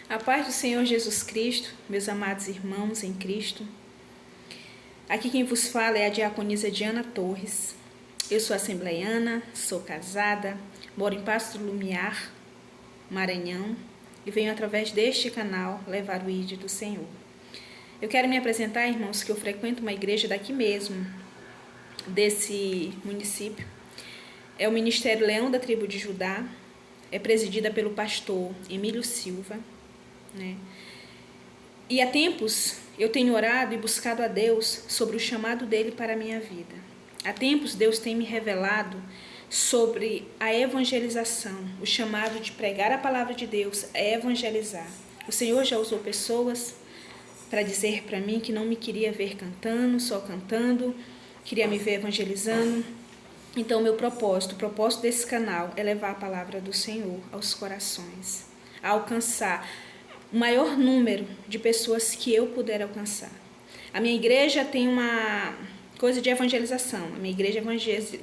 A paz do Senhor Jesus Cristo, meus amados irmãos em Cristo. Aqui quem vos fala é a diaconisa Diana Torres. Eu sou assembleiana, sou casada, moro em Pasto Lumiar, Maranhão, e venho através deste canal levar o ID do Senhor. Eu quero me apresentar, irmãos, que eu frequento uma igreja daqui mesmo, desse município. É o Ministério Leão da Tribo de Judá, é presidida pelo pastor Emílio Silva, né? E há tempos eu tenho orado e buscado a Deus sobre o chamado dele para a minha vida. Há tempos Deus tem me revelado sobre a evangelização, o chamado de pregar a palavra de Deus, é evangelizar. O Senhor já usou pessoas para dizer para mim que não me queria ver cantando, só cantando, queria me ver evangelizando. Então, o propósito desse canal é levar a palavra do Senhor aos corações, a alcançar o maior número de pessoas que eu puder alcançar. A minha igreja tem uma coisa de evangelização. A minha igreja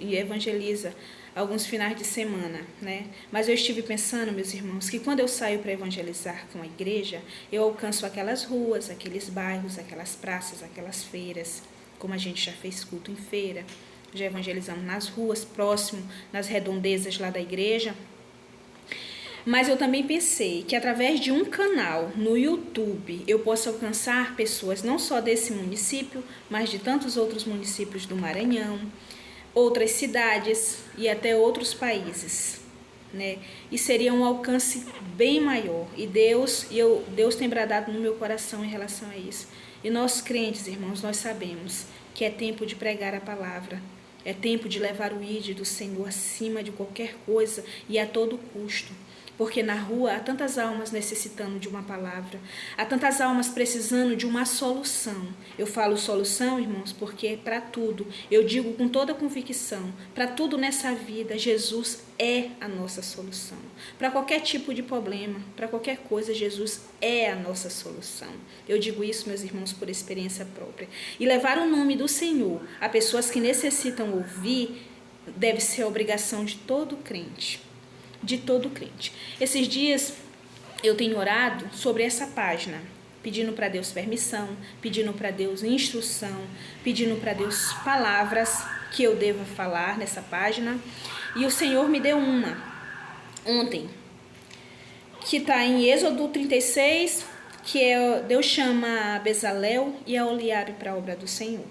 evangeliza alguns finais de semana, né? Mas eu estive pensando, meus irmãos, que quando eu saio para evangelizar com a igreja, eu alcanço aquelas ruas, aqueles bairros, aquelas praças, aquelas feiras, como a gente já fez culto em feira, já evangelizamos nas ruas, próximo, nas redondezas lá da igreja. Mas eu também pensei que através de um canal no YouTube eu posso alcançar pessoas não só desse município, mas de tantos outros municípios do Maranhão, outras cidades e até outros países, né? E seria um alcance bem maior. E Deus tem bradado no meu coração em relação a isso. E nós crentes, irmãos, nós sabemos que é tempo de pregar a palavra. É tempo de levar o ID do Senhor acima de qualquer coisa e a todo custo. Porque na rua há tantas almas necessitando de uma palavra, há tantas almas precisando de uma solução. Eu falo solução, irmãos, porque para tudo, eu digo com toda convicção, para tudo nessa vida, Jesus é a nossa solução. Para qualquer tipo de problema, para qualquer coisa, Jesus é a nossa solução. Eu digo isso, meus irmãos, por experiência própria. E levar o nome do Senhor a pessoas que necessitam ouvir deve ser a obrigação de todo crente. De todo crente. Esses dias eu tenho orado sobre essa página, pedindo para Deus permissão, pedindo para Deus instrução, pedindo para Deus palavras que eu deva falar nessa página. E o Senhor me deu uma ontem, que está em Êxodo 36, que Deus chama a Bezalel e a Oliabe para a obra do Senhor,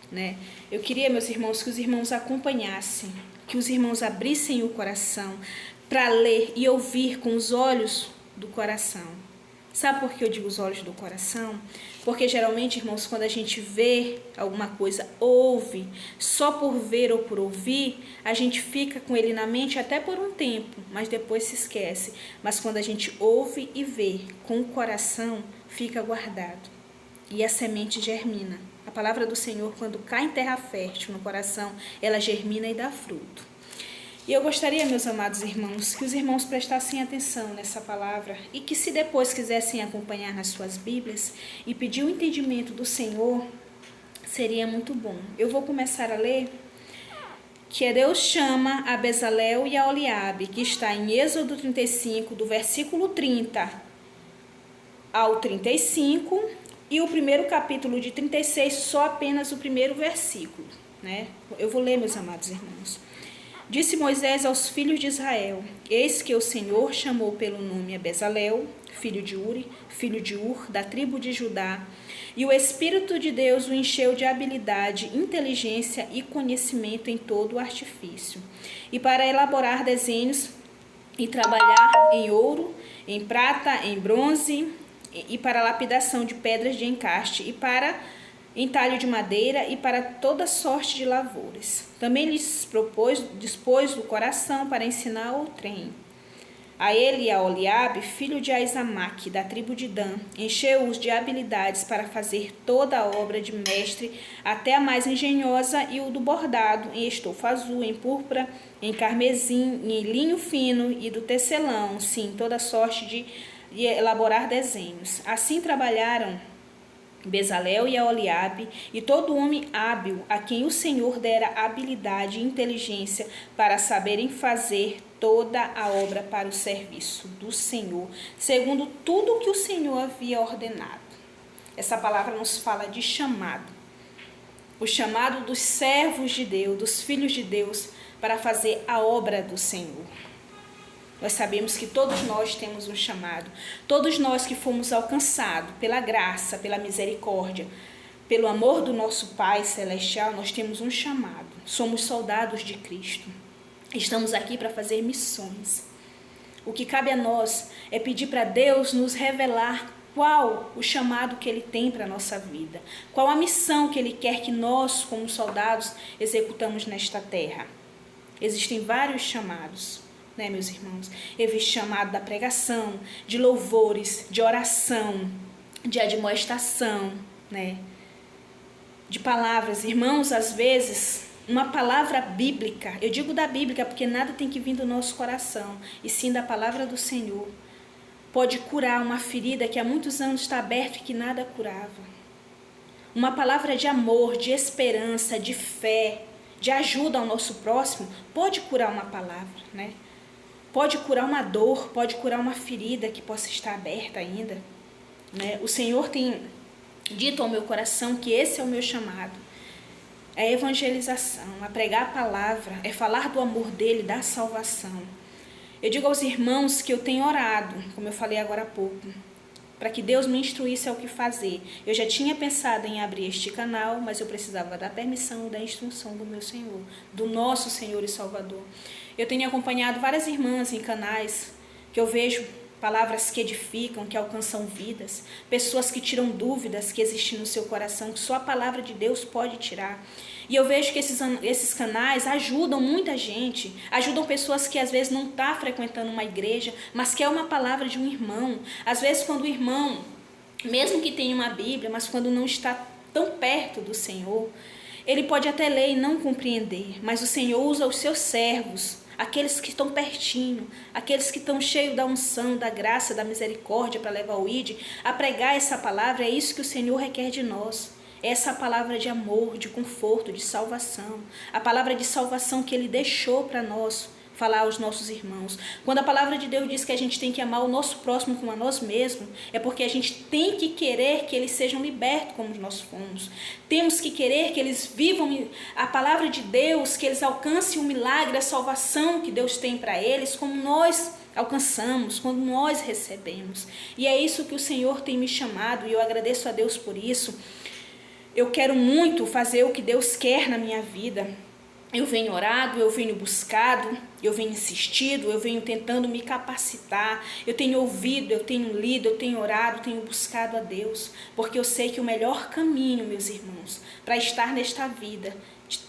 né? Eu queria, meus irmãos, que os irmãos acompanhassem, que os irmãos abrissem o coração para ler e ouvir com os olhos do coração. Sabe por que eu digo os olhos do coração? Porque geralmente, irmãos, quando a gente vê alguma coisa, ouve, só por ver ou por ouvir, a gente fica com ele na mente até por um tempo, mas depois se esquece. Mas quando a gente ouve e vê com o coração, fica guardado e a semente germina. A palavra do Senhor, quando cai em terra fértil no coração, ela germina e dá fruto. E eu gostaria, meus amados irmãos, que os irmãos prestassem atenção nessa palavra e que, se depois quisessem acompanhar nas suas Bíblias e pedir o entendimento do Senhor, seria muito bom. Eu vou começar a ler, que Deus chama a Bezalel e a Oliabe, que está em Êxodo 35, do versículo 30 ao 35, e o primeiro capítulo de 36, só apenas o primeiro versículo, né? Eu vou ler, meus amados irmãos. Disse Moisés aos filhos de Israel: Eis que o Senhor chamou pelo nome a Bezalel, filho de Uri, filho de Ur, da tribo de Judá, e o Espírito de Deus o encheu de habilidade, inteligência e conhecimento em todo o artifício, e para elaborar desenhos e trabalhar em ouro, em prata, em bronze, e para lapidação de pedras de encaste, e para entalho de madeira, e para toda sorte de lavouras. Também lhes dispôs do coração para ensinar o trem. A ele e a Oliabe, filho de Aizamaque, da tribo de Dan, encheu-os de habilidades para fazer toda a obra de mestre, até a mais engenhosa, e o do bordado, em estofa azul, em púrpura, em carmesim, em linho fino, e do tecelão, sim, toda sorte de elaborar desenhos. Assim trabalharam Bezalel e a Oliabe, e todo homem hábil, a quem o Senhor dera habilidade e inteligência para saberem fazer toda a obra para o serviço do Senhor, segundo tudo o que o Senhor havia ordenado. Essa palavra nos fala de chamado. O chamado dos servos de Deus, dos filhos de Deus, para fazer a obra do Senhor. Nós sabemos que todos nós temos um chamado. Todos nós que fomos alcançados pela graça, pela misericórdia, pelo amor do nosso Pai Celestial, nós temos um chamado. Somos soldados de Cristo. Estamos aqui para fazer missões. O que cabe a nós é pedir para Deus nos revelar qual o chamado que Ele tem para a nossa vida. Qual a missão que Ele quer que nós, como soldados, executamos nesta terra. Existem vários chamados, né, meus irmãos? Existe chamado da pregação, de louvores, de oração, de admoestação, né? De palavras. Irmãos, às vezes, uma palavra bíblica, eu digo da Bíblia porque nada tem que vir do nosso coração, e sim da palavra do Senhor, pode curar uma ferida que há muitos anos está aberta e que nada curava. Uma palavra de amor, de esperança, de fé, de ajuda ao nosso próximo, pode curar uma palavra, né? Pode curar uma dor, pode curar uma ferida que possa estar aberta ainda, né? O Senhor tem dito ao meu coração que esse é o meu chamado. É a evangelização, é pregar a palavra, é falar do amor dele, da salvação. Eu digo aos irmãos que eu tenho orado, como eu falei agora há pouco, para que Deus me instruísse ao que fazer. Eu já tinha pensado em abrir este canal, mas eu precisava da permissão, da instrução do meu Senhor, do nosso Senhor e Salvador. Eu tenho acompanhado várias irmãs em canais que eu vejo palavras que edificam, que alcançam vidas, pessoas que tiram dúvidas que existem no seu coração, que só a palavra de Deus pode tirar. E eu vejo que esses canais ajudam muita gente, ajudam pessoas que às vezes não estão frequentando uma igreja, mas quer uma palavra de um irmão. Às vezes quando o irmão, mesmo que tenha uma Bíblia, mas quando não está tão perto do Senhor, ele pode até ler e não compreender, mas o Senhor usa os seus servos, aqueles que estão pertinho, aqueles que estão cheios da unção, da graça, da misericórdia para levar o ID, a pregar essa palavra. É isso que o Senhor requer de nós. Essa palavra de amor, de conforto, de salvação. A palavra de salvação que Ele deixou para nós falar aos nossos irmãos. Quando a palavra de Deus diz que a gente tem que amar o nosso próximo como a nós mesmos, é porque a gente tem que querer que eles sejam libertos como nós fomos. Temos que querer que eles vivam a palavra de Deus, que eles alcancem o milagre, a salvação que Deus tem para eles, como nós alcançamos, quando nós recebemos. E é isso que o Senhor tem me chamado, e eu agradeço a Deus por isso. Eu quero muito fazer o que Deus quer na minha vida. Eu venho orado, eu venho buscado, eu venho insistido, eu venho tentando me capacitar. Eu tenho ouvido, eu tenho lido, eu tenho orado, tenho buscado a Deus. Porque eu sei que o melhor caminho, meus irmãos, para estar nesta vida,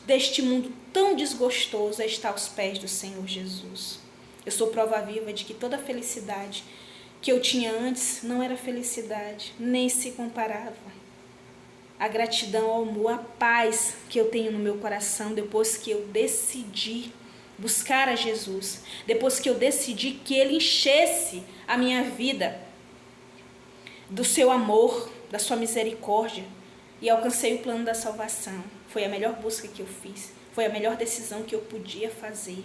deste mundo tão desgostoso, é estar aos pés do Senhor Jesus. Eu sou prova viva de que toda a felicidade que eu tinha antes não era felicidade, nem se comparava. A gratidão, ao amor, a paz que eu tenho no meu coração depois que eu decidi buscar a Jesus, depois que eu decidi que Ele enchesse a minha vida do seu amor, da sua misericórdia, e alcancei o plano da salvação. Foi a melhor busca que eu fiz, foi a melhor decisão que eu podia fazer.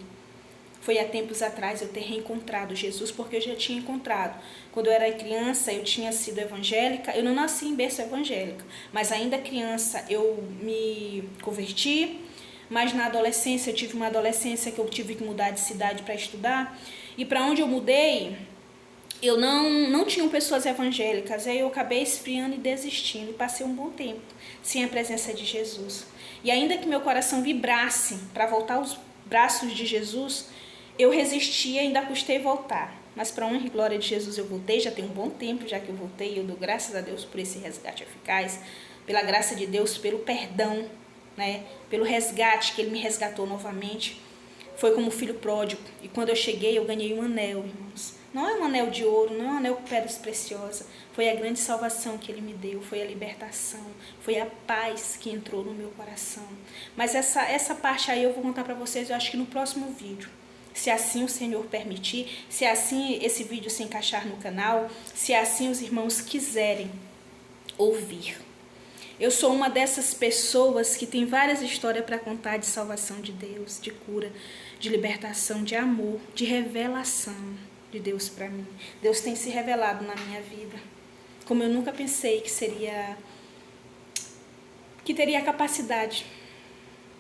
Foi há tempos atrás eu ter reencontrado Jesus, porque eu já tinha encontrado. Quando eu era criança, eu tinha sido evangélica. Eu não nasci em berço evangélica, mas ainda criança eu me converti. Mas na adolescência, eu tive uma adolescência que eu tive que mudar de cidade para estudar. E para onde eu mudei, eu não tinha pessoas evangélicas. Aí eu acabei esfriando e desistindo. E passei um bom tempo sem a presença de Jesus. E ainda que meu coração vibrasse para voltar aos braços de Jesus, eu resisti e ainda custei voltar. Mas para honra e glória de Jesus eu voltei, já tem um bom tempo já que eu voltei, e eu dou graças a Deus por esse resgate eficaz, pela graça de Deus, pelo perdão, né? Pelo resgate que Ele me resgatou novamente. Foi como filho pródigo, e quando eu cheguei eu ganhei um anel, irmãos. Não é um anel de ouro, não é um anel com pedras preciosas, foi a grande salvação que Ele me deu, foi a libertação, foi a paz que entrou no meu coração. Mas essa parte aí eu vou contar para vocês, eu acho que no próximo vídeo. Se assim o Senhor permitir, se assim esse vídeo se encaixar no canal, se assim os irmãos quiserem ouvir. Eu sou uma dessas pessoas que tem várias histórias para contar de salvação de Deus, de cura, de libertação, de amor, de revelação de Deus para mim. Deus tem se revelado na minha vida, como eu nunca pensei que teria a capacidade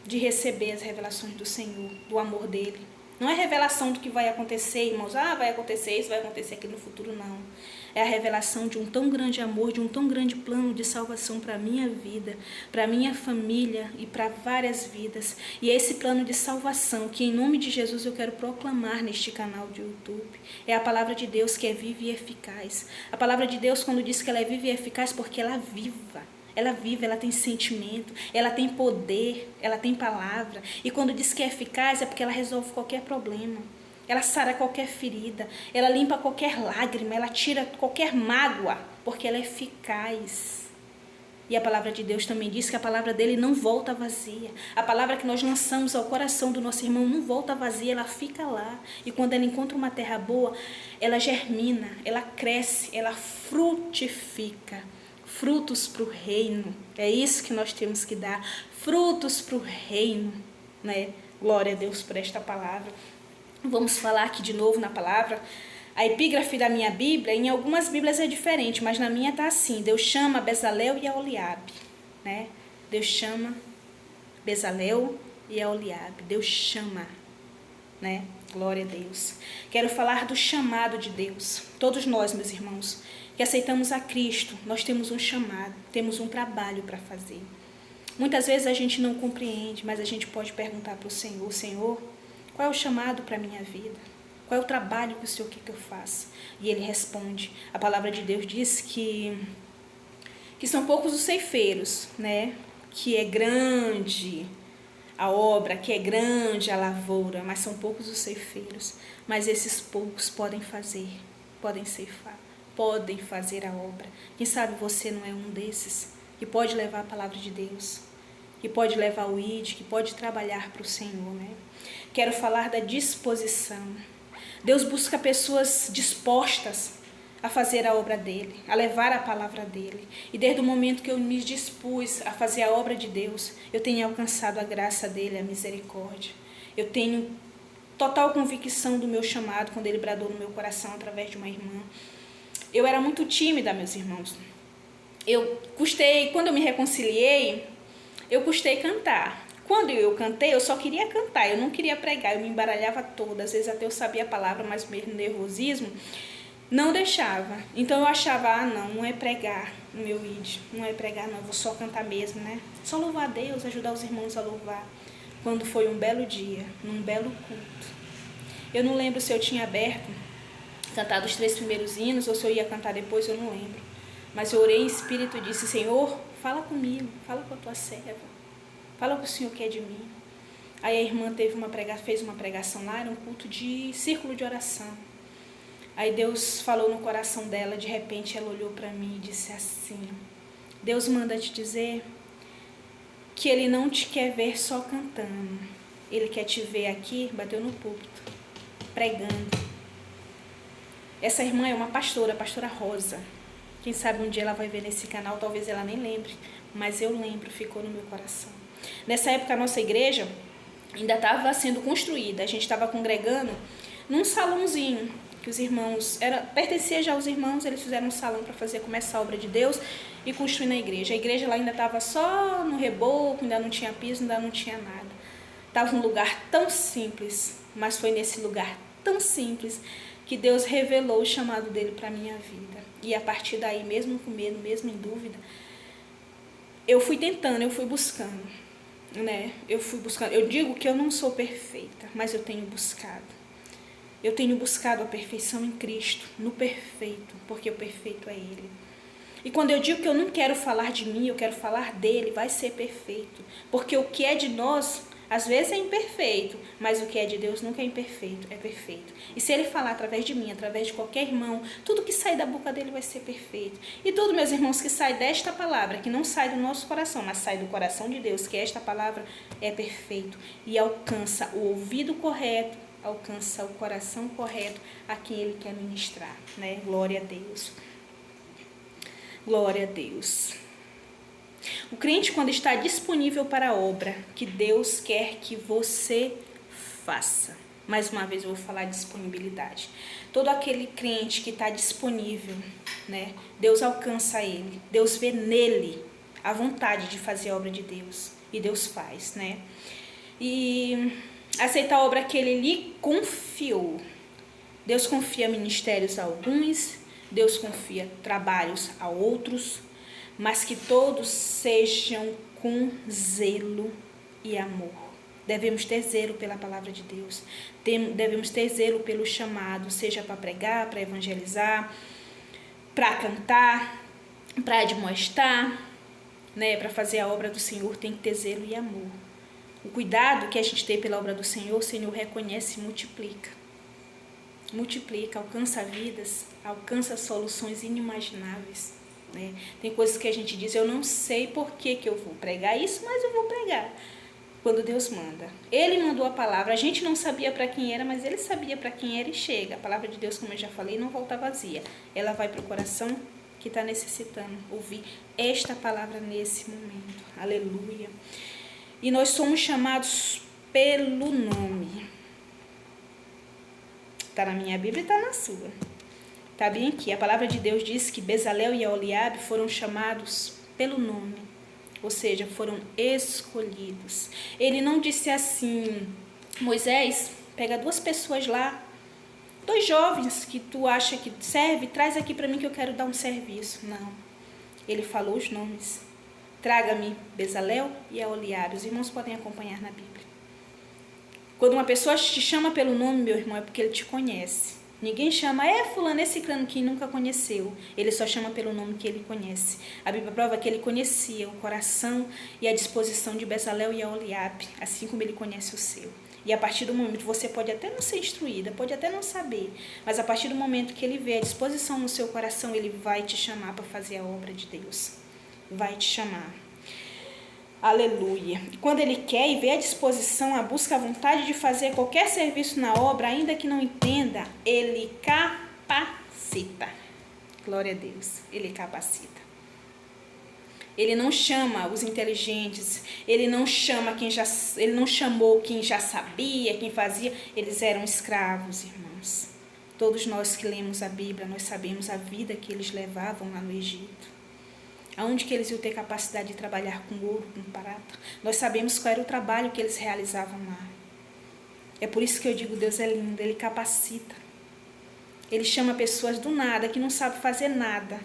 de receber as revelações do Senhor, do amor dele. Não é revelação do que vai acontecer, irmãos. Vai acontecer isso, vai acontecer aquilo no futuro, não. É a revelação de um tão grande amor, de um tão grande plano de salvação para a minha vida, para a minha família e para várias vidas. E é esse plano de salvação que, em nome de Jesus, eu quero proclamar neste canal de YouTube. É a palavra de Deus que é viva e eficaz. A palavra de Deus, quando diz que ela é viva e eficaz, porque ela é viva. Ela vive, ela tem sentimento, ela tem poder, ela tem palavra. E quando diz que é eficaz, é porque ela resolve qualquer problema. Ela sara qualquer ferida, ela limpa qualquer lágrima, ela tira qualquer mágoa, porque ela é eficaz. E a palavra de Deus também diz que a palavra dele não volta vazia. A palavra que nós lançamos ao coração do nosso irmão não volta vazia, ela fica lá. E quando ela encontra uma terra boa, ela germina, ela cresce, ela frutifica. Frutos para o reino, é isso que nós temos que dar, frutos para o reino, né? Glória a Deus por esta palavra. Vamos falar aqui de novo na palavra. A epígrafe da minha Bíblia, em algumas Bíblias é diferente, mas na minha está assim: Deus chama Bezalel e Aholiabe, né? Deus chama Bezalel e Aholiabe, Deus chama, né? Glória a Deus. Quero falar do chamado de Deus. Todos nós, meus irmãos, que aceitamos a Cristo, nós temos um chamado, temos um trabalho para fazer. Muitas vezes a gente não compreende, mas a gente pode perguntar para o Senhor: Senhor, qual é o chamado para a minha vida? Qual é o trabalho que o Senhor quer que eu faça? E Ele responde. A palavra de Deus diz que são poucos os ceifeiros, né? Que é grande a obra, que é grande a lavoura, mas são poucos os ceifeiros. Mas esses poucos podem fazer, podem ceifar, podem fazer a obra. Quem sabe você não é um desses que pode levar a palavra de Deus, que pode levar o ID, que pode trabalhar para o Senhor, né? Quero falar da disposição. Deus busca pessoas dispostas a fazer a obra dele, a levar a palavra dele. E desde o momento que eu me dispus a fazer a obra de Deus, eu tenho alcançado a graça dele, a misericórdia. Eu tenho total convicção do meu chamado, quando ele bradou no meu coração através de uma irmã. Eu era muito tímida, meus irmãos. Quando eu me reconciliei, eu custei cantar. Quando eu cantei, eu só queria cantar, eu não queria pregar, eu me embaralhava toda. Às vezes até eu sabia a palavra, mas mesmo nervosismo não deixava. Então eu achava, não é pregar o meu ID, não é pregar não, eu vou só cantar mesmo, né? Só louvar a Deus, ajudar os irmãos a louvar. Quando foi um belo dia, num belo culto, eu não lembro se eu tinha cantado os 3 primeiros hinos ou se eu ia cantar depois, eu não lembro. Mas eu orei em espírito e disse: Senhor, fala comigo, fala com a tua serva, fala o que o Senhor quer de mim. Aí a irmã fez uma pregação lá, era um culto de círculo de oração. Aí Deus falou no coração dela, de repente ela olhou para mim e disse assim: Deus manda te dizer que Ele não te quer ver só cantando, Ele quer te ver aqui, bateu no púlpito, pregando. Essa irmã é uma pastora, a pastora Rosa. Quem sabe um dia ela vai ver nesse canal, talvez ela nem lembre, mas eu lembro, ficou no meu coração. Nessa época a nossa igreja ainda estava sendo construída, a gente estava congregando num salãozinho, que os irmãos, pertencia já aos irmãos, eles fizeram um salão para começar a obra de Deus e construir na igreja. A igreja lá ainda estava só no reboco, ainda não tinha piso, ainda não tinha nada. Estava um lugar tão simples, mas foi nesse lugar tão simples que Deus revelou o chamado dele para a minha vida. E a partir daí, mesmo com medo, mesmo em dúvida, eu fui tentando, eu fui buscando, né? Eu digo que eu não sou perfeita, mas eu tenho buscado. Eu tenho buscado a perfeição em Cristo, no perfeito, porque o perfeito é Ele. E quando eu digo que eu não quero falar de mim, eu quero falar dele, vai ser perfeito. Porque o que é de nós, às vezes é imperfeito, mas o que é de Deus nunca é imperfeito, é perfeito. E se Ele falar através de mim, através de qualquer irmão, tudo que sai da boca dele vai ser perfeito. E tudo, meus irmãos, que sai desta palavra, que não sai do nosso coração, mas sai do coração de Deus, que esta palavra é perfeito e alcança o ouvido correto, alcança o coração correto a quem Ele quer ministrar, né? Glória a Deus. Glória a Deus. O crente, quando está disponível para a obra que Deus quer que você faça. Mais uma vez eu vou falar de disponibilidade. Todo aquele crente que está disponível, né? Deus alcança ele. Deus vê nele a vontade de fazer a obra de Deus. E Deus faz, né? E aceita a obra que ele lhe confiou. Deus confia ministérios a alguns, Deus confia trabalhos a outros, mas que todos sejam com zelo e amor. Devemos ter zelo pela palavra de Deus, devemos ter zelo pelo chamado, seja para pregar, para evangelizar, para cantar, para admoestar, né? Para fazer a obra do Senhor tem que ter zelo e amor. O cuidado que a gente tem pela obra do Senhor, o Senhor reconhece e multiplica. Multiplica, alcança vidas, alcança soluções inimagináveis. Né? Tem coisas que a gente diz, eu não sei por que eu vou pregar isso, mas eu vou pregar. Quando Deus manda. Ele mandou a palavra, a gente não sabia para quem era, mas ele sabia para quem era e chega. A palavra de Deus, como eu já falei, não volta vazia. Ela vai para o coração que está necessitando ouvir esta palavra nesse momento. Aleluia. E nós somos chamados pelo nome. Está na minha Bíblia e está na sua. Está bem aqui. A palavra de Deus diz que Bezalel e Aholiabe foram chamados pelo nome. Ou seja, foram escolhidos. Ele não disse assim, Moisés, pega 2 pessoas lá, 2 jovens que tu acha que serve, traz aqui para mim que eu quero dar um serviço. Não. Ele falou os nomes. Traga-me Bezalel e Aholiabe. Os irmãos podem acompanhar na Bíblia. Quando uma pessoa te chama pelo nome, meu irmão, é porque ele te conhece. Ninguém chama, fulano, esse crânio que nunca conheceu. Ele só chama pelo nome que ele conhece. A Bíblia prova que ele conhecia o coração e a disposição de Bezalel e Aholiabe, assim como ele conhece o seu. E a partir do momento, você pode até não ser instruída, pode até não saber, mas a partir do momento que ele vê a disposição no seu coração, ele vai te chamar para fazer a obra de Deus. Vai te chamar. Aleluia. Quando ele quer e vê a disposição, a busca, a vontade de fazer qualquer serviço na obra, ainda que não entenda, ele capacita. Glória a Deus. Ele capacita. Ele não chama os inteligentes, ele não chamou quem já sabia, quem fazia. Eles eram escravos, irmãos. Todos nós que lemos a Bíblia, nós sabemos a vida que eles levavam lá no Egito. Aonde que eles iam ter capacidade de trabalhar com ouro, com prata. Nós sabemos qual era o trabalho que eles realizavam lá. É por isso que eu digo, Deus é lindo, Ele capacita. Ele chama pessoas do nada, que não sabem fazer nada,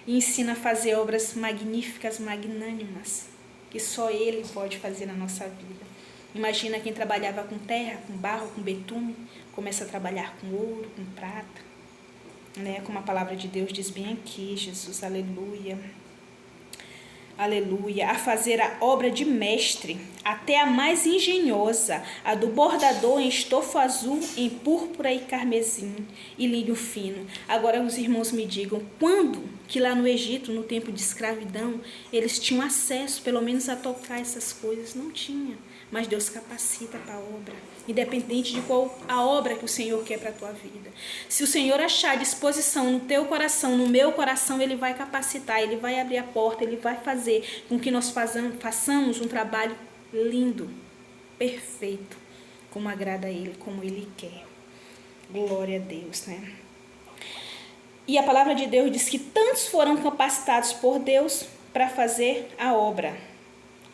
e ensina a fazer obras magníficas, magnânimas, que só Ele pode fazer na nossa vida. Imagina quem trabalhava com terra, com barro, com betume, começa a trabalhar com ouro, com prata. Né? Como a palavra de Deus diz bem aqui, Jesus, aleluia. Aleluia, a fazer a obra de mestre, até a mais engenhosa, a do bordador em estofo azul, em púrpura e carmesim, e lírio fino. Agora os irmãos me digam, quando que lá no Egito, no tempo de escravidão, eles tinham acesso, pelo menos, a tocar essas coisas? Não tinha, mas Deus capacita para a obra, independente de qual a obra que o Senhor quer para a tua vida. Se o Senhor achar disposição no teu coração, no meu coração, Ele vai capacitar, Ele vai abrir a porta, Ele vai fazer com que nós façamos um trabalho lindo, perfeito, como agrada a Ele, como Ele quer. Glória a Deus, né? E a palavra de Deus diz que tantos foram capacitados por Deus para fazer a obra.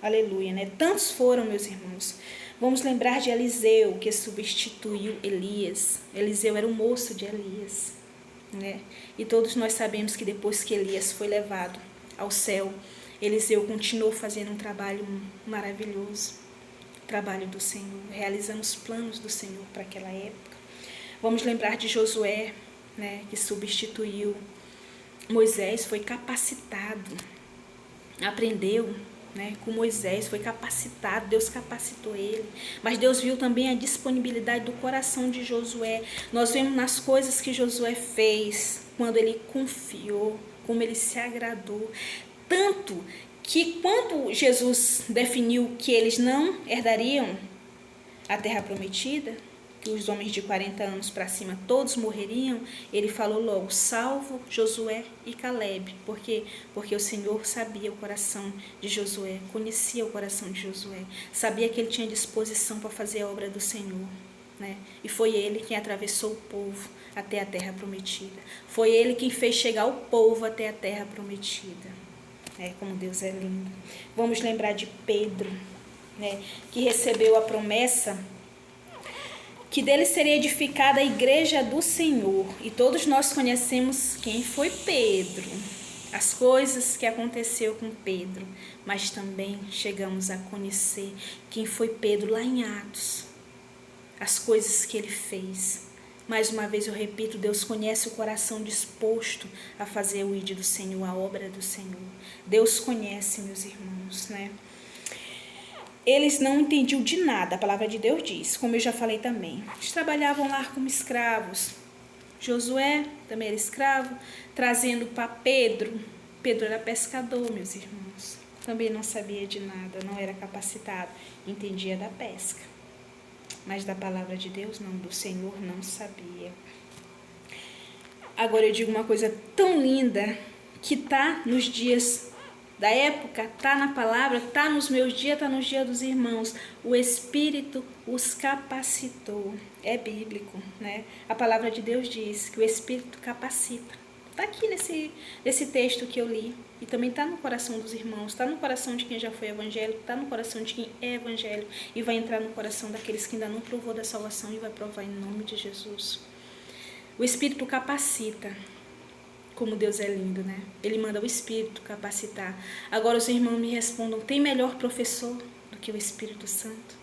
Aleluia, né? Tantos foram, meus irmãos. Vamos lembrar de Eliseu, que substituiu Elias. Eliseu era o moço de Elias, né? E todos nós sabemos que depois que Elias foi levado ao céu, Eliseu continuou fazendo um trabalho maravilhoso, trabalho do Senhor, realizando os planos do Senhor para aquela época. Vamos lembrar de Josué, né, que substituiu Moisés, foi capacitado, aprendeu, né, com Moisés, foi capacitado, Deus capacitou ele, mas Deus viu também a disponibilidade do coração de Josué. Nós vemos nas coisas que Josué fez, quando ele confiou, como ele se agradou, tanto que quando Jesus definiu que eles não herdariam a terra prometida, que os homens de 40 anos para cima todos morreriam, ele falou logo, salvo Josué e Calebe. Por quê? Porque o Senhor sabia o coração de Josué, conhecia o coração de Josué, sabia que ele tinha disposição para fazer a obra do Senhor. Né? E foi ele quem atravessou o povo até a terra prometida. Foi ele quem fez chegar o povo até a terra prometida. Como Deus é lindo. Vamos lembrar de Pedro, né, que recebeu a promessa que dele seria edificada a igreja do Senhor. E todos nós conhecemos quem foi Pedro, as coisas que aconteceu com Pedro, mas também chegamos a conhecer quem foi Pedro lá em Atos, as coisas que ele fez. Mais uma vez eu repito, Deus conhece o coração disposto a fazer o ID do Senhor, a obra do Senhor. Deus conhece, meus irmãos, né? Eles não entendiam de nada, a palavra de Deus diz, como eu já falei também. Eles trabalhavam lá como escravos. Josué também era escravo, trazendo para Pedro. Pedro era pescador, meus irmãos. Também não sabia de nada, não era capacitado, entendia da pesca. Mas da palavra de Deus não, do Senhor não sabia. Agora eu digo uma coisa tão linda, que está nos dias da época, está na palavra, está nos meus dias, está nos dias dos irmãos. O Espírito os capacitou. É bíblico, né? A palavra de Deus diz que o Espírito capacita. Está aqui nesse texto que eu li. E também está no coração dos irmãos, está no coração de quem já foi evangélico, está no coração de quem é evangélico e vai entrar no coração daqueles que ainda não provou da salvação e vai provar em nome de Jesus. O Espírito capacita. Como Deus é lindo, né? Ele manda o Espírito capacitar. Agora os irmãos me respondam, tem melhor professor do que o Espírito Santo?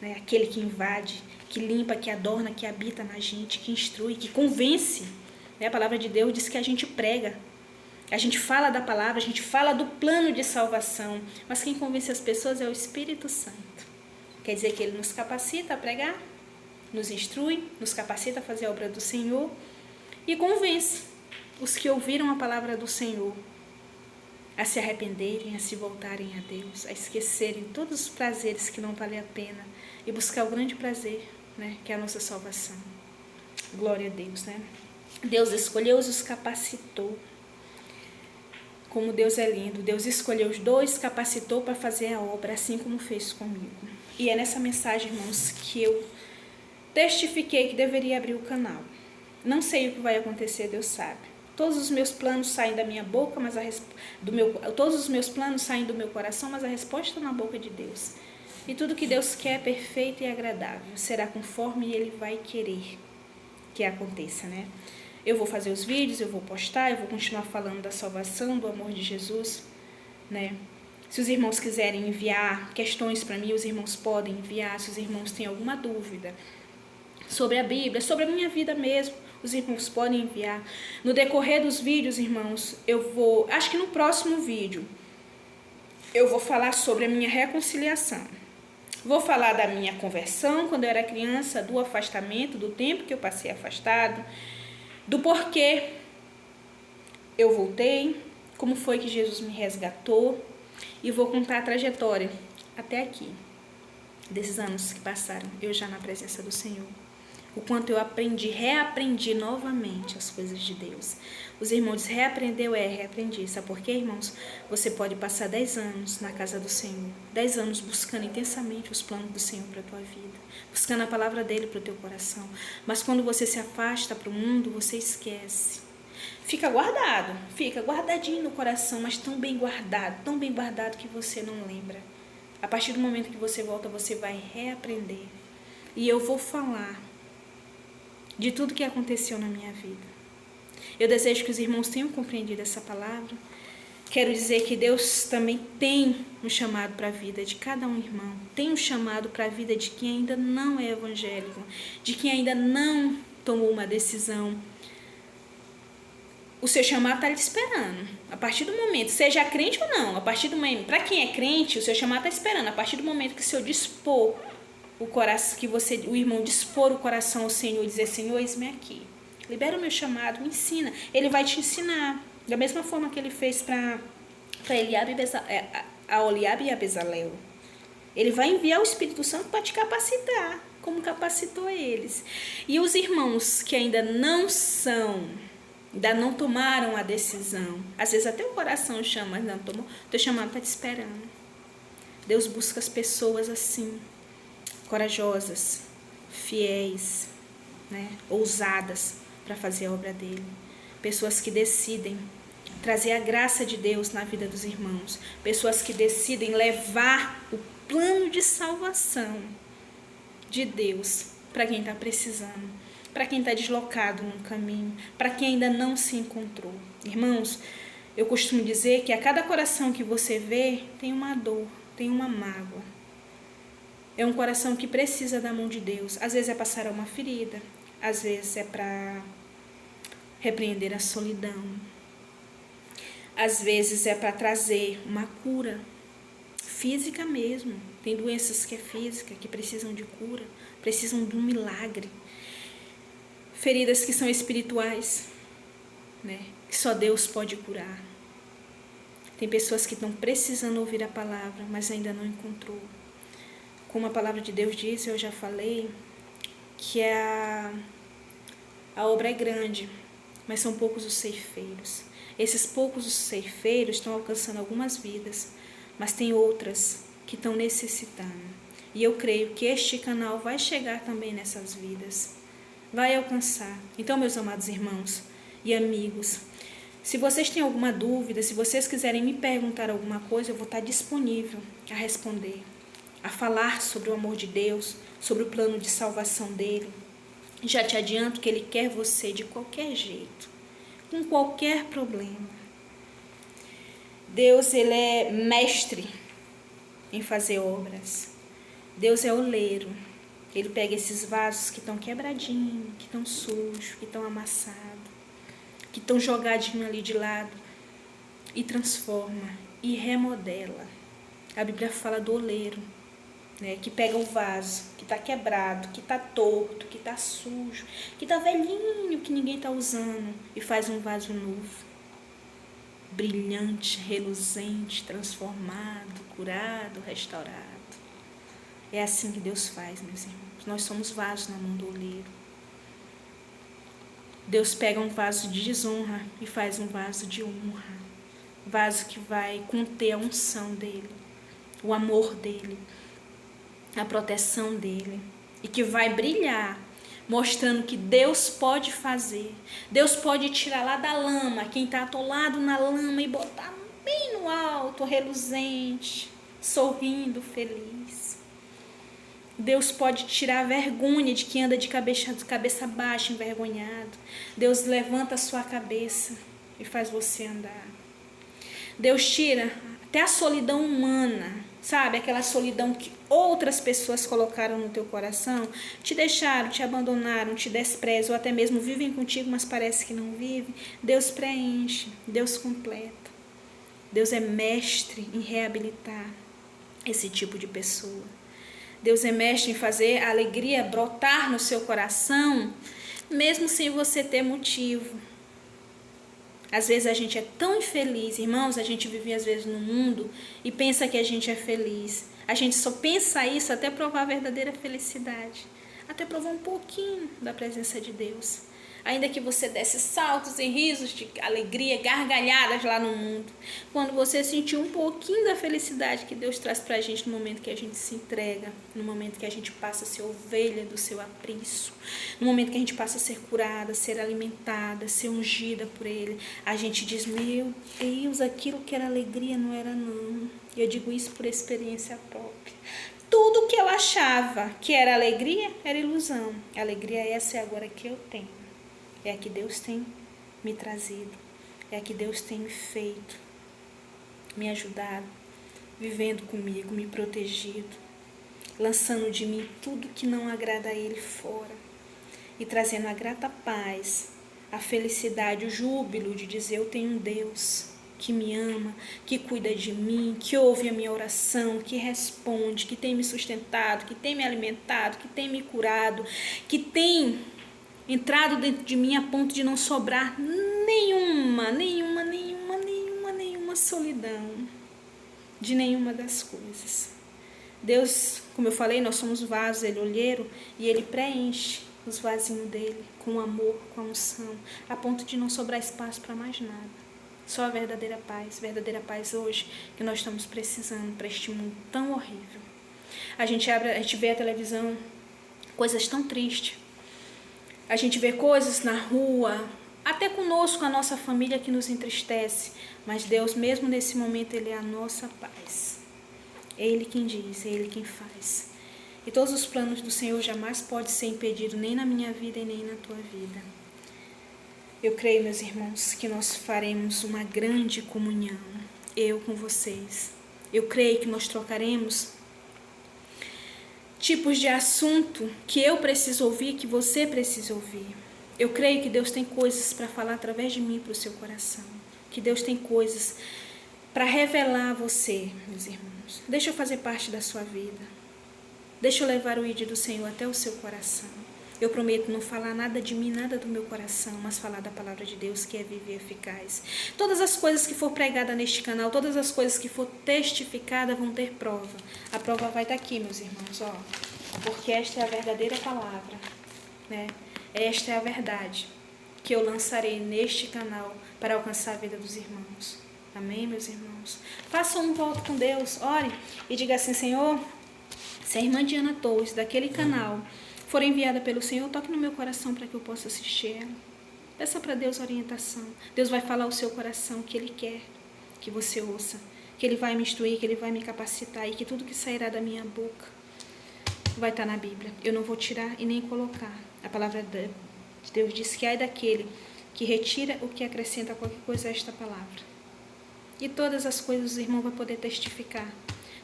Né? Aquele que invade, que limpa, que adorna, que habita na gente, que instrui, que convence. Né? A palavra de Deus diz que a gente prega. A gente fala da palavra, a gente fala do plano de salvação. Mas quem convence as pessoas é o Espírito Santo. Quer dizer que ele nos capacita a pregar, nos instrui, nos capacita a fazer a obra do Senhor e convence os que ouviram a palavra do Senhor a se arrependerem, a se voltarem a Deus, a esquecerem todos os prazeres que não valem a pena e buscar o grande prazer, né, que é a nossa salvação. Glória a Deus, né? Deus escolheu e os capacitou. Como Deus é lindo, Deus escolheu os dois, capacitou para fazer a obra, assim como fez comigo. E é nessa mensagem, irmãos, que eu testifiquei que deveria abrir o canal. Não sei o que vai acontecer, Deus sabe. Todos os meus planos saem da minha boca, mas todos os meus planos saem do meu coração, mas a resposta está na boca de Deus. E tudo que Deus quer é perfeito e agradável, será conforme Ele vai querer que aconteça, né? Eu vou fazer os vídeos, eu vou postar, eu vou continuar falando da salvação, do amor de Jesus, né? Se os irmãos quiserem enviar questões para mim, os irmãos podem enviar. Se os irmãos têm alguma dúvida sobre a Bíblia, sobre a minha vida mesmo, os irmãos podem enviar. No decorrer dos vídeos, irmãos, acho que no próximo vídeo, eu vou falar sobre a minha reconciliação. Vou falar da minha conversão quando eu era criança, do afastamento, do tempo que eu passei afastado, do porquê eu voltei, como foi que Jesus me resgatou, e vou contar a trajetória até aqui, desses anos que passaram, eu já na presença do Senhor. O quanto eu reaprendi novamente as coisas de Deus. Os irmãos reaprendi. Sabe por quê, irmãos? Você pode passar 10 anos na casa do Senhor, 10 anos buscando intensamente os planos do Senhor para a tua vida, buscando a palavra dele para o teu coração. Mas quando você se afasta para o mundo, você esquece. Fica guardado, fica guardadinho no coração, mas tão bem guardado que você não lembra. A partir do momento que você volta, você vai reaprender. E eu vou falar de tudo que aconteceu na minha vida. Eu desejo que os irmãos tenham compreendido essa palavra. Quero dizer que Deus também tem um chamado para a vida de cada um irmão. Tem um chamado para a vida de quem ainda não é evangélico, de quem ainda não tomou uma decisão. O seu chamado está lhe esperando. A partir do momento, seja crente ou não, a partir do momento, para quem é crente, o seu chamado está esperando. A partir do momento que o Senhor dispor o coração, o irmão dispor o coração ao Senhor e dizer, Senhor, eis-me aqui. Libera o meu chamado, me ensina. Ele vai te ensinar. Da mesma forma que ele fez para Oliabe e a Bezalel. Ele vai enviar o Espírito Santo para te capacitar. como capacitou eles. E os irmãos que ainda não tomaram a decisão, às vezes até o coração chama, mas não tomou, estou chamando, está te esperando. Deus busca as pessoas assim, corajosas, fiéis, né, ousadas para fazer a obra dele. Pessoas que decidem trazer a graça de Deus na vida dos irmãos. Pessoas que decidem levar o plano de salvação de Deus para quem está precisando, para quem está deslocado no caminho, para quem ainda não se encontrou. Irmãos, eu costumo dizer que a cada coração que você vê tem uma dor, tem uma mágoa. É um coração que precisa da mão de Deus. Às vezes é para sarar uma ferida, às vezes é para repreender a solidão, às vezes é para trazer uma cura física mesmo. Tem doenças que é física, que precisam de cura, precisam de um milagre. Feridas que são espirituais, né? Que só Deus pode curar. Tem pessoas que estão precisando ouvir a palavra, mas ainda não encontrou. Como a palavra de Deus diz, eu já falei, que a obra é grande, mas são poucos os ceifeiros. Esses poucos os ceifeiros estão alcançando algumas vidas, mas tem outras que estão necessitando. E eu creio que este canal vai chegar também nessas vidas, vai alcançar. Então, meus amados irmãos e amigos, se vocês têm alguma dúvida, se vocês quiserem me perguntar alguma coisa, eu vou estar disponível a responder, a falar sobre o amor de Deus, sobre o plano de salvação dele. Já te adianto que ele quer você de qualquer jeito, com qualquer problema. Deus, ele é mestre em fazer obras. Deus é oleiro. Ele pega esses vasos que estão quebradinhos, que estão sujos, que estão amassados, que estão jogadinhos ali de lado, e transforma e remodela. A Bíblia fala do oleiro, né, que pega o vaso que está quebrado, que está torto, que está sujo, que está velhinho, que ninguém está usando, e faz um vaso novo, brilhante, reluzente, transformado, curado, restaurado. É assim que Deus faz, meus irmãos. Nós somos vasos na mão do oleiro. Deus pega um vaso de desonra e faz um vaso de honra, vaso que vai conter a unção dele, o amor dele, a proteção dele, e que vai brilhar, mostrando que Deus pode fazer. Deus pode tirar lá da lama quem está atolado na lama e botar bem no alto, reluzente, sorrindo, feliz. Deus pode tirar a vergonha de quem anda de cabeça baixa, envergonhado. Deus levanta a sua cabeça e faz você andar. Deus tira até a solidão humana, sabe? Aquela solidão que outras pessoas colocaram no teu coração, te deixaram, te abandonaram, te desprezam, ou até mesmo vivem contigo, mas parece que não vivem. Deus preenche, Deus completa. Deus é mestre em reabilitar esse tipo de pessoa. Deus é mestre em fazer a alegria brotar no seu coração, mesmo sem você ter motivo. Às vezes a gente é tão infeliz, irmãos, a gente vive às vezes no mundo e pensa que a gente é feliz. A gente só pensa isso até provar a verdadeira felicidade, até provar um pouquinho da presença de Deus. Ainda que você desse saltos e risos de alegria, gargalhadas lá no mundo. Quando você sentir um pouquinho da felicidade que Deus traz pra gente no momento que a gente se entrega, no momento que a gente passa a ser ovelha do seu aprisco, no momento que a gente passa a ser curada, ser alimentada, ser ungida por Ele, a gente diz, meu Deus, aquilo que era alegria não era não. E eu digo isso por experiência própria. Tudo que eu achava que era alegria, era ilusão. A alegria essa é agora que eu tenho. É a que Deus tem me trazido, é a que Deus tem me feito, me ajudado, vivendo comigo, me protegido, lançando de mim tudo que não agrada a Ele fora e trazendo a grata paz, a felicidade, o júbilo de dizer eu tenho um Deus que me ama, que cuida de mim, que ouve a minha oração, que responde, que tem me sustentado, que tem me alimentado, que tem me curado, que tem entrado dentro de mim a ponto de não sobrar nenhuma solidão de nenhuma das coisas. Deus, como eu falei, nós somos vasos, Ele é olheiro, e Ele preenche os vasinhos dele com amor, com a unção, a ponto de não sobrar espaço para mais nada. Só a verdadeira paz hoje que nós estamos precisando para este mundo tão horrível. A gente vê a televisão, coisas tão tristes. A gente vê coisas na rua, até conosco, a nossa família, que nos entristece. Mas Deus, mesmo nesse momento, Ele é a nossa paz. É Ele quem diz, é Ele quem faz. E todos os planos do Senhor jamais podem ser impedidos, nem na minha vida e nem na tua vida. Eu creio, meus irmãos, que nós faremos uma grande comunhão, eu com vocês. Eu creio que nós trocaremos tipos de assunto que eu preciso ouvir, que você precisa ouvir. Eu creio que Deus tem coisas para falar através de mim para o seu coração. Que Deus tem coisas para revelar a você, meus irmãos. Deixa eu fazer parte da sua vida. Deixa eu levar o ídolo do Senhor até o seu coração. Eu prometo não falar nada de mim, nada do meu coração, mas falar da palavra de Deus, que é viva e eficaz. Todas as coisas que for pregada neste canal, todas as coisas que for testificada vão ter prova. A prova vai estar aqui, meus irmãos, ó. Porque esta é a verdadeira palavra, né? Esta é a verdade que eu lançarei neste canal para alcançar a vida dos irmãos. Amém, meus irmãos? Façam um voto com Deus, ore e diga assim: Senhor, se a irmã Diana Torres, daquele canal, for enviada pelo Senhor, toque no meu coração para que eu possa assistir ela. Peça para Deus orientação. Deus vai falar ao seu coração que Ele quer que você ouça, que Ele vai me instruir, que Ele vai me capacitar e que tudo que sairá da minha boca vai estar na Bíblia. Eu não vou tirar e nem colocar. A palavra de Deus diz que ai daquele que retira o que acrescenta qualquer coisa a esta palavra. E todas as coisas os irmãos vão poder testificar.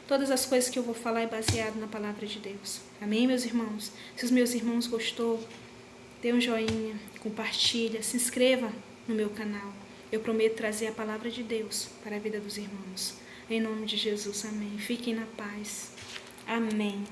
Todas as coisas que eu vou falar é baseado na palavra de Deus. Amém, meus irmãos? Se os meus irmãos gostou, dê um joinha, compartilha, se inscreva no meu canal. Eu prometo trazer a palavra de Deus para a vida dos irmãos. Em nome de Jesus, amém. Fiquem na paz. Amém.